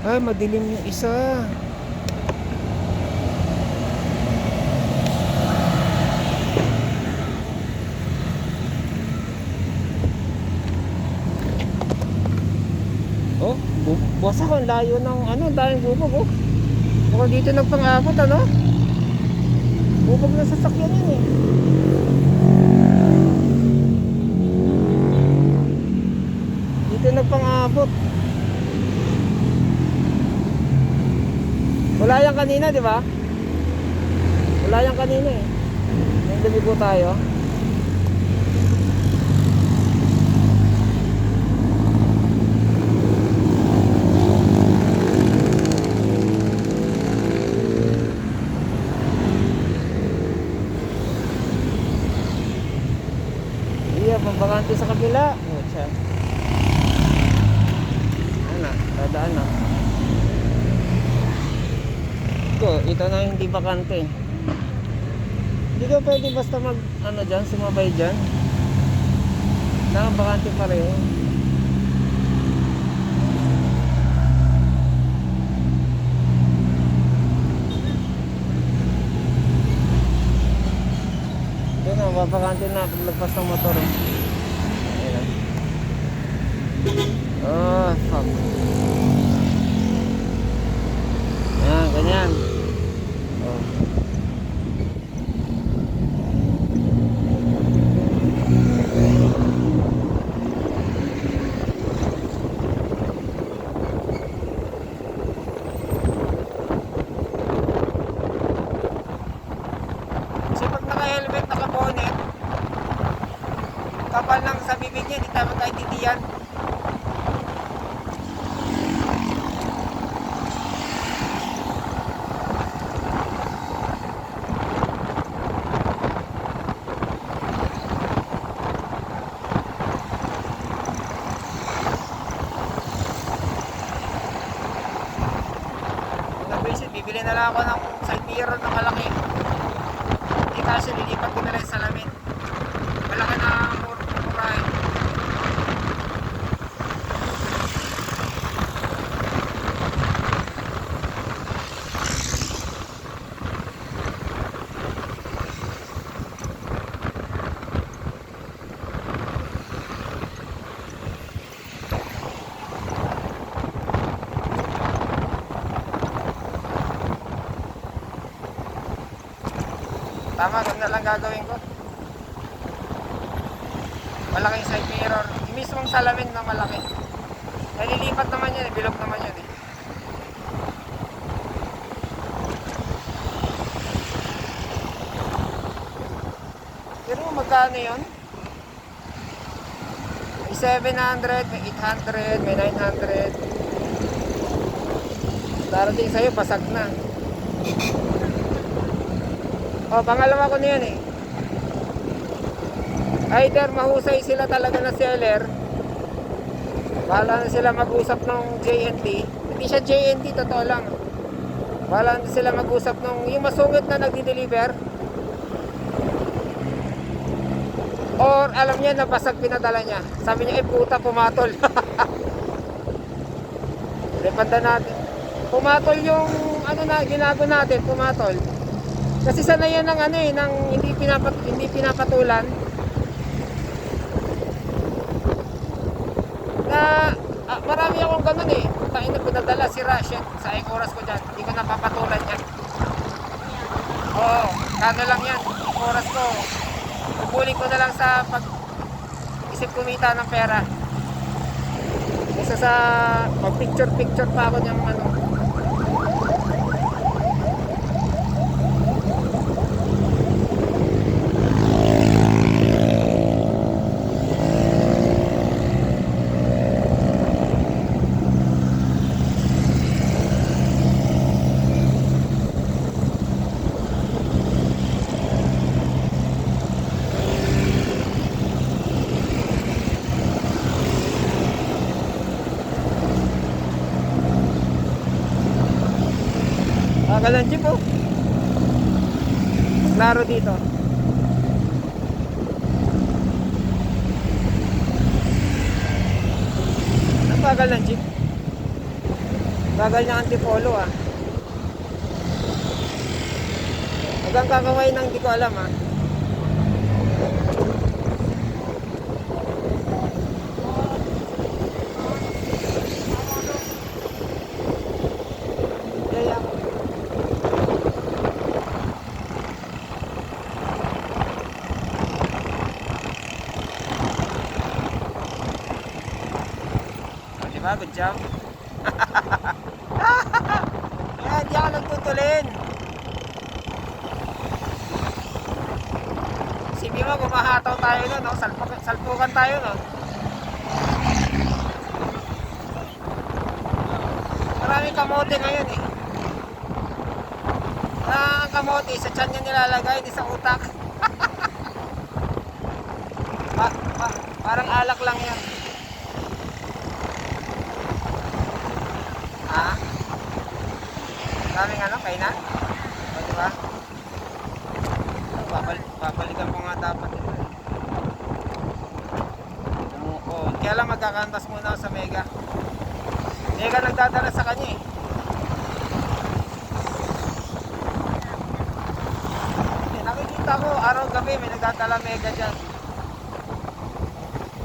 Ah, madilim yung isa. Oh, wasak ang layo ng ano, dahil bubog oh. Baka dito nagpang-abot ano? Bubog na sasakyan yan eh. Dito nagpang-abot. Wala yan kanina, di ba? Wala yan kanina eh. Nandun po tayo. Iya, pambakante sa kabila. Oh, siya. Ano, dadaan na. Ito na hindi bakante. Hindi ka pwede basta mag ano dyan, sumabay dyan. Nakabakante pa rin. Ito na, babakante na paglagpas ng motor. Ayan. Oh, fuck. Ayan, ganyan. Oh. Kasi pag naka-helmet, naka-bonnet, kapal lang sa bibig niya, hindi tayo magkaintindihan. Bibili na lang ako ng side mirror na malaki. Hindi kasi lilipat ko na lang sa salamin. Malaki na murahin. Tama, ganun na lang gagawin ko. Malaking side mirror. Yung mismong salamin na malaki. Nalilipat naman yan, bilog naman yan eh. Pero magkano yun? May 700, may 800, may 900. Darating sa'yo, pasag na. Oh, pangalawa ko na yan eh. Either mahusay sila talaga na seller, bahala na sila mag-usap ng JNT. Hindi siya JNT, totoo lang. Bahala na sila mag-usap ng yung masungit na nagdi-deliver. Or alam niya na basag pinadala niya. Sabi niya, eh puta, pumatol. Repanda natin. Pumatol yung ano na ginago natin, pumatol. Kasi sana yan ng ano eh, ng hindi pinapatulan. Na marami akong ganun eh. Tayo na pinadala si Russian sa oras ko dyan. Hindi ko napapatulan yan. Oo, kano lang yan. Oras ko. Pupulin ko na lang sa pag isip kumita ng pera. Isa sa pag picture pa ako niyang ano. Bakalan jeep oh. Klaro dito. Ang bagal ng jeep. Bagal niya antipolo ah. Hanggang kakaway nang hindi ko alam ah. Kaya diba? Good job. Kaya hindi ako nagtutulin. Sabi mo, gumahataw tayo nun, no? Salpukan tayo nun. Maraming kamote ngayon eh. Ang kamote, sa tiyan niya nilalagay, hindi sa utak. Parang alak lang yan. Ha? Daming ano, kainan? O, diba? Babalikan ko nga dapat ito. Kaya lang magkakantas muna ako sa Mega. Mega nagdadala sa kanya eh. Nakikita ko araw-gabi may nagdadala Mega dyan.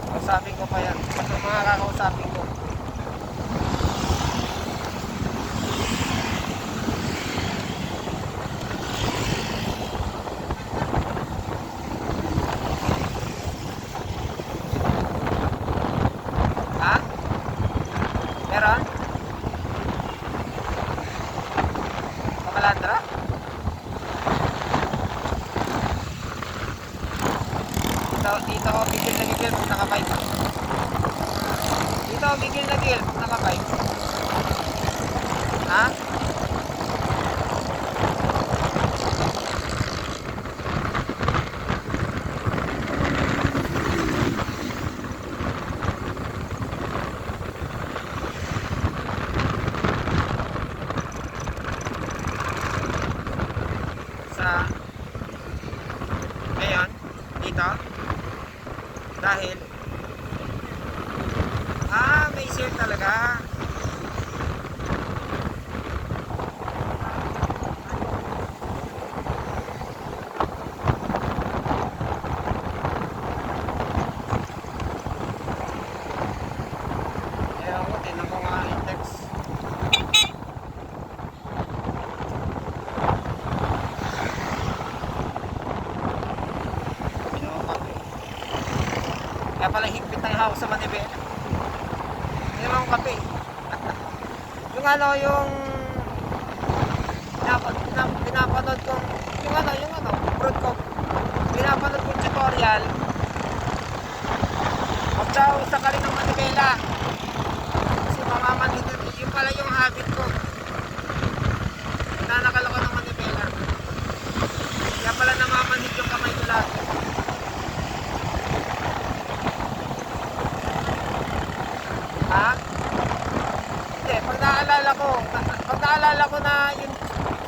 Kausapin ko pa yan. Ito mga kakausapin ko. Ha? Meron? Pakalandra? Dito ako gigil na gigil kung naka-bike. Dito ako gigil na gigil kung naka-bike. Ha? Sa ngayon, dito dahil may sale talaga. Ewan ko, tinan ko nga index. Kaya pala higpit ang hawak sa manibela. Hindi naman akong kape. Yung ano, yung pinapanood kong yung fruit ko. Pinapanood kong tutorial. Magsaw sa kaling ng manibela. Kasi mamamanid yun pala yung habit ko. Nanakal ako ng manibela. Kaya pala namamanid yung kamay ko lagi. Ha? Hindi, pag naalala ko na yung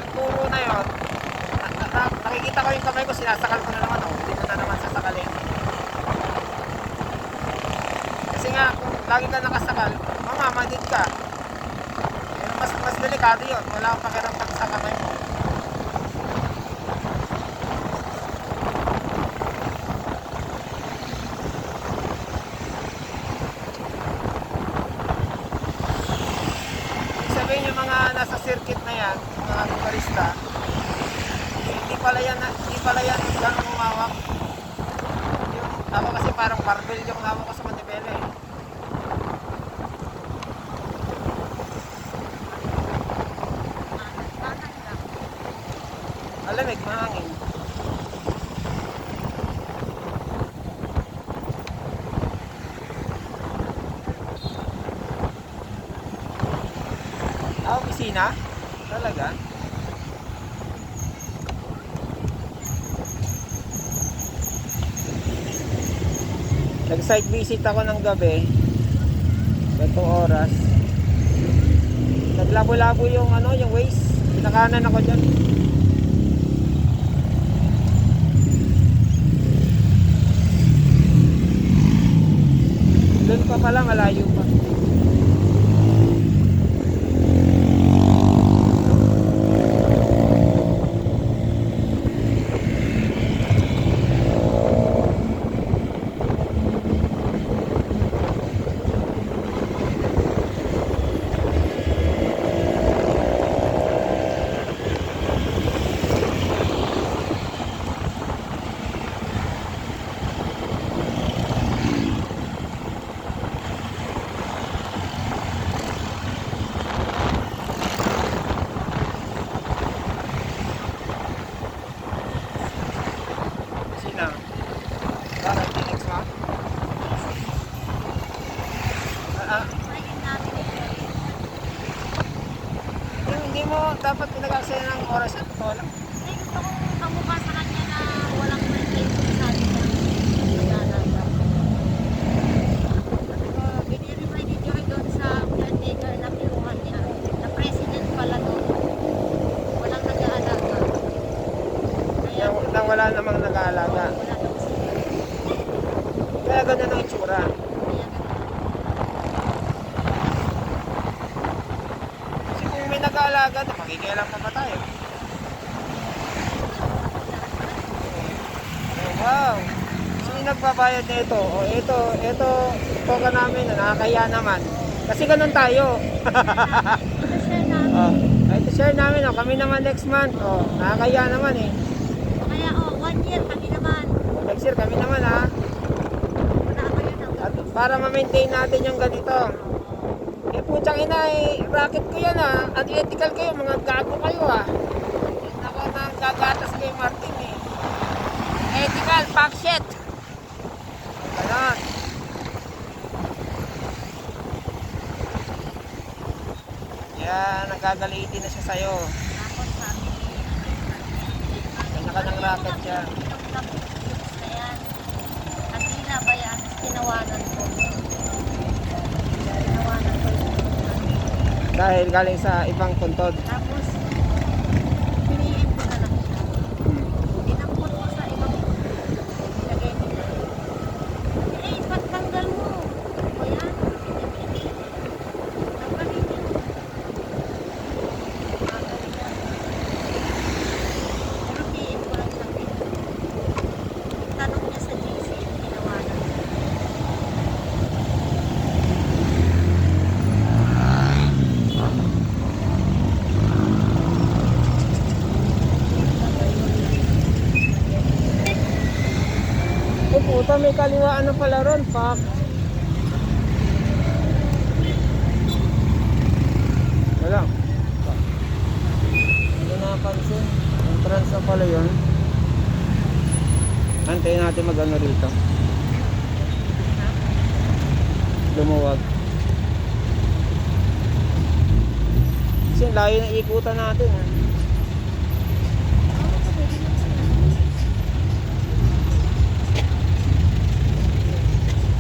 turo na yun, nakikita ko yung kamay ko, sinasakal ko na naman, hindi ko na naman sasakalin. Kasi nga, kung lagi ka nakasakal, mamamanid ka. Mas delikado yun, wala akong pakiramdam sa kamay mo. Yung mga nasa circuit na yan, mga barista, hindi pala yan gano'ng umawak. Ako kasi parang barbell yung hawak ko sa manibela eh. Malamig, mahangin. Opisina? Talaga? Nag-site visit ako ng gabi. Gantong oras. Naglabo-labo yung yung waste. Pinakanan ako dyan. Doon pa pala, malayo pa. hindi mo dapat pinag-aksaya ng oras at totoo lang. Eh, gusto kong kamukha sa kanya na walang pretensyon sa atin na nag-aalaga. Biniremind ni Joy doon sa caretaker na pinuhan niya. Na president pala doon. Walang nag-aalaga. Kaya Nang wala namang nag-aalaga. wala daw sila. Kaya ganyan ang itsura. Kaya Kasi kung may nag-aalaga, makikialam pa ba tayo? Wow! Sino nagbabayad nito? O ito toka namin na nakakaya naman. Kasi ganun tayo. share namin. Ito share namin, kami naman next month. Nakakaya naman eh. Kaya 1 year kami naman. Next year kami naman ha. Wala kayo ng At para ma-maintain natin yung ganito. Eh putang ina eh, racket ko yan ha. Unethical kayo, mga gago kayo ha. Ako na gagatas kay Martin eh. Ethical, pack shit. Ganon. Yan, nagagalitin na siya sa'yo. tapos sabi Kanya-kanyang racket siya. na yan. At tila ba yan? Tinawanan ko. Tinawanan ko yung Dahil galing sa ibang puntod. tapos, piniin ko na lang siya. Inampot ko sa ibang ilagay nila. Eh, patanggal mo. Ano ba yan? Tanggalin niya. Pero piniin ko lang siya. Tanong niya sa GC, tinawanan ko. Oh puta, may kaliwaan na pala ron, fuck. Wala. Hindi napansin. Entrance na pala yun. Antayin natin mag-ano rito. Lumuwag. Kasi layo na ikutan natin.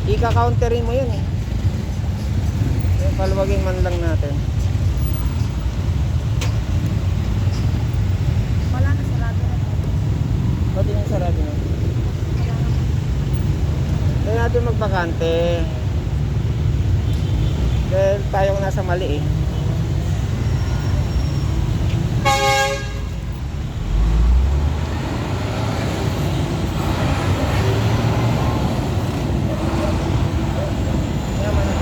Ika-counterin mo yun eh. Yung paluwagin man lang natin. Wala na, sarado na. Ba't yung sarado na? Wala na. Kaya natin magbakante. Dahil tayo nasa mali eh. Yaman na.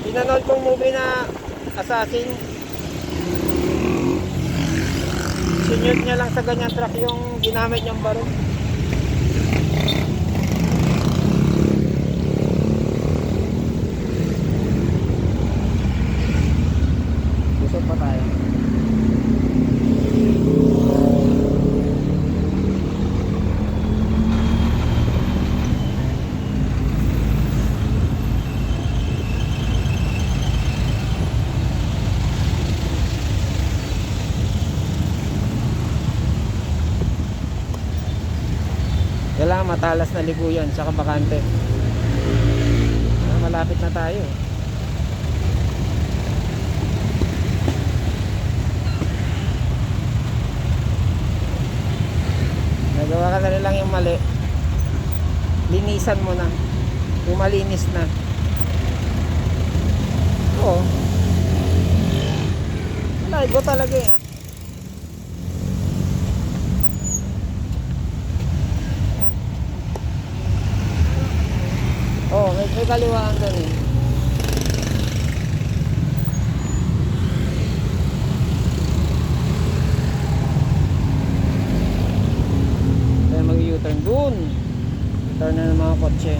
Pinanood kong movie na Assassin. Sinyot niya lang sa ganyang truck yung ginamit niyang baril. Busog pa tayo. Kailangan matalas na liguyan tsaka bakante. Malapit na tayo. Nagawa ka na lang yung mali. Linisan mo na. Yung malinis na. Oo. Ligo talaga eh. Oo, may kaliwaan doon eh. Kaya mag-U-turn doon. Turn na ng mga kotse.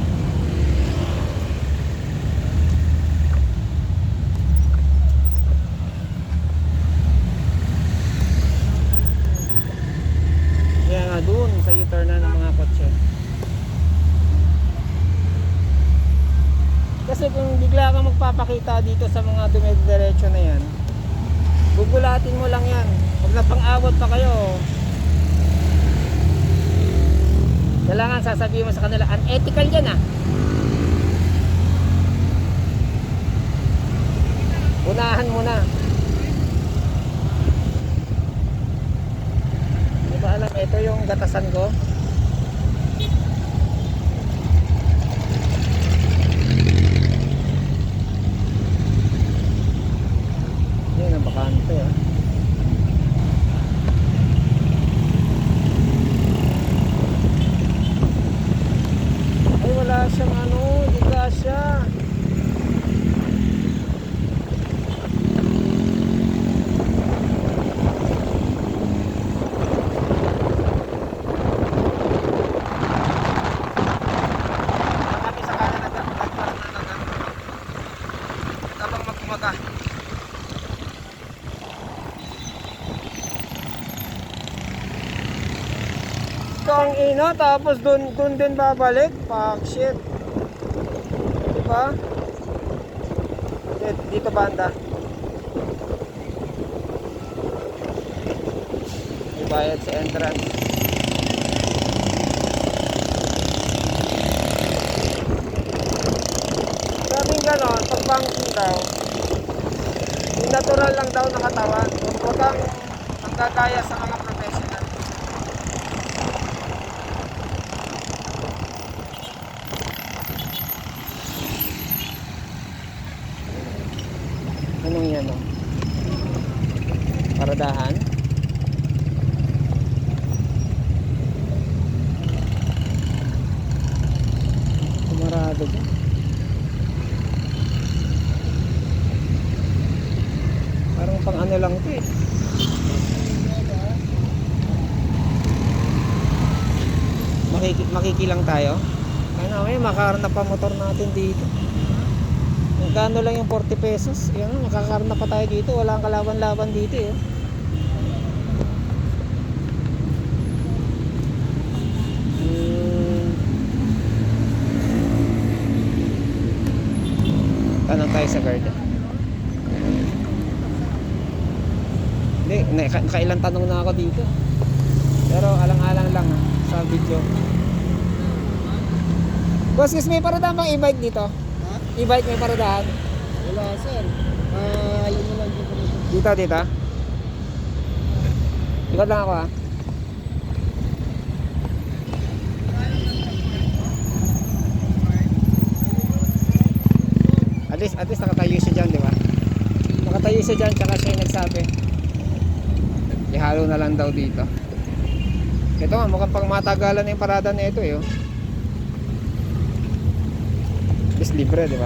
Kaya nga doon sa U-turn na ng mga kotse. Kasi kung bigla kang magpapakita dito sa mga dumidiretso na yan, gugulatin mo lang yan. Huwag na pang-awat pa kayo. Kailangan sasabihin mo sa kanila, unethical yan ah. Unahan mo na. Di ba alam, ito yung gatasan ko. Yan ang bakante ah. Ay wala siyang ano, di kasya. Kami sa kanan nagparang na tabang magkumaga. Ito ang ina, tapos dun din babalik. Fuck shit. Diba? Dito banda. May bayad sa entrance. Sabing ganon, pag banking daw, yung natural lang daw nakatawan. Huwag kang ang gagaya sa mga professional. Anong yan o? Paradahan? Kumarado dyan. Parang pang ano lang ito eh. Makikilang tayo. Ano okay, makakarnap pa motor natin dito. Magkano lang yung 40 pesos? Yan, makakarna pa tayo dito. Wala kang kalaban-laban dito eh. Tanong tayo sa guard. Hindi, kailang tanong na ako dito. Pero alang-alang lang sa video. Boss, may paradahan bang e-bike dito? E-bike may paradahan? Wala sir. Ayun mo lang dito. Dito. Ikot lang ako ha. At least nakatayo siya dyan, di ba? Nakatayo siya dyan, tsaka siya yung nagsabi. Ihalo na lang daw dito. Ito nga, mukhang pang matagalan na yung parada na ito eh. Oh. Is libre, di ba?